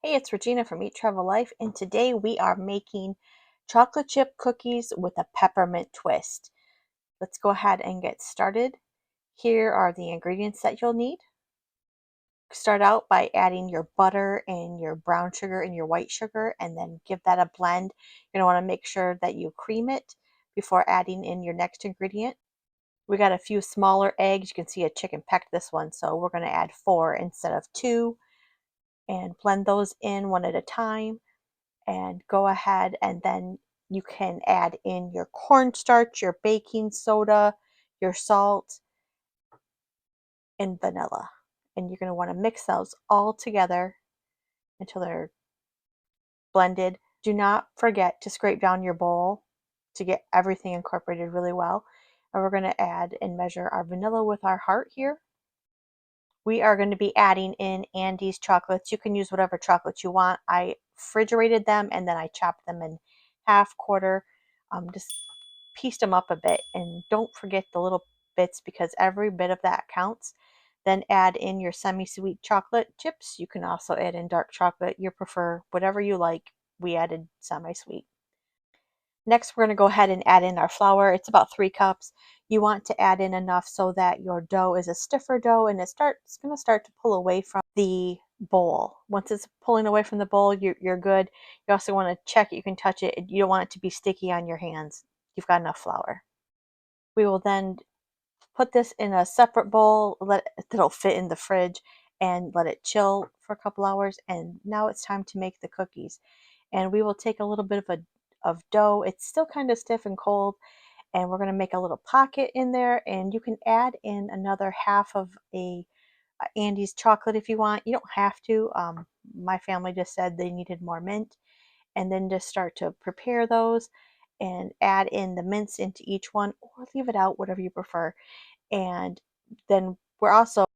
Hey, it's Regina from Eat Travel Life, and today we are making chocolate chip cookies with a peppermint twist. Let's go ahead and get started. Here are the ingredients that you'll need. Start out by adding your butter and your brown sugar and your white sugar, and then give that a blend. You're going to want to make sure that you cream it before adding in your next ingredient. We got a few smaller eggs. You can see a chicken pecked this one, so we're going to add 4 instead of 2, and blend those in one at a time. And go ahead and then you can add in your cornstarch, your baking soda, your salt, and vanilla. And you're going to want to mix those all together until they're blended. Do not forget to scrape down your bowl to get everything incorporated really well. And we're going to add and measure our vanilla with our heart here. We are going to be adding in Andes chocolates. You can use whatever chocolate you want. I refrigerated them and then I chopped them in half, quarter, just pieced them up a bit. And don't forget the little bits because every bit of that counts. Then add in your semi-sweet chocolate chips. You can also add in dark chocolate. You prefer whatever you like. We added semi-sweet. Next, we're going to go ahead and add in our flour. It's about 3 cups. You want to add in enough so that your dough is a stiffer dough and it's going to start to pull away from the bowl. Once it's pulling away from the bowl, you're good. You also want to check it. You can touch it. You don't want it to be sticky on your hands. You've got enough flour. We will then put this in a separate bowl that'll fit in the fridge and let it chill for a couple hours. And now it's time to make the cookies. And we will take a little bit of dough. It's still kind of stiff and cold, and we're going to make a little pocket in there, and you can add in another half of a Andes chocolate if you want. You don't have to. My family just said they needed more mint, and then just start to prepare those and add in the mints into each one or leave it out, whatever you prefer. And then we're also,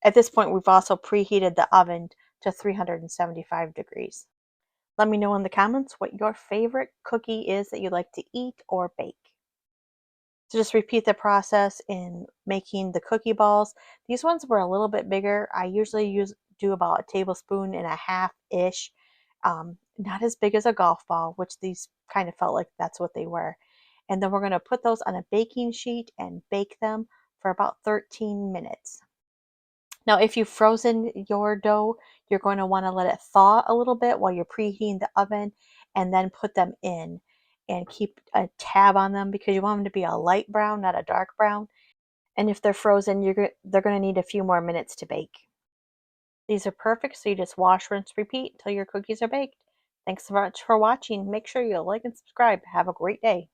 at this point, we've also preheated the oven to 375 degrees. Let me know in the comments what your favorite cookie is that you like to eat or bake. So just repeat the process in making the cookie balls. These ones were a little bit bigger. I usually do about a tablespoon and a half-ish. Not as big as a golf ball, which these kind of felt like that's what they were. And then we're going to put those on a baking sheet and bake them for about 13 minutes. Now, if you've frozen your dough, you're going to want to let it thaw a little bit while you're preheating the oven and then put them in and keep a tab on them because you want them to be a light brown, not a dark brown. And if they're frozen, they're going to need a few more minutes to bake. These are perfect, so you just wash, rinse, repeat until your cookies are baked. Thanks so much for watching. Make sure you like and subscribe. Have a great day.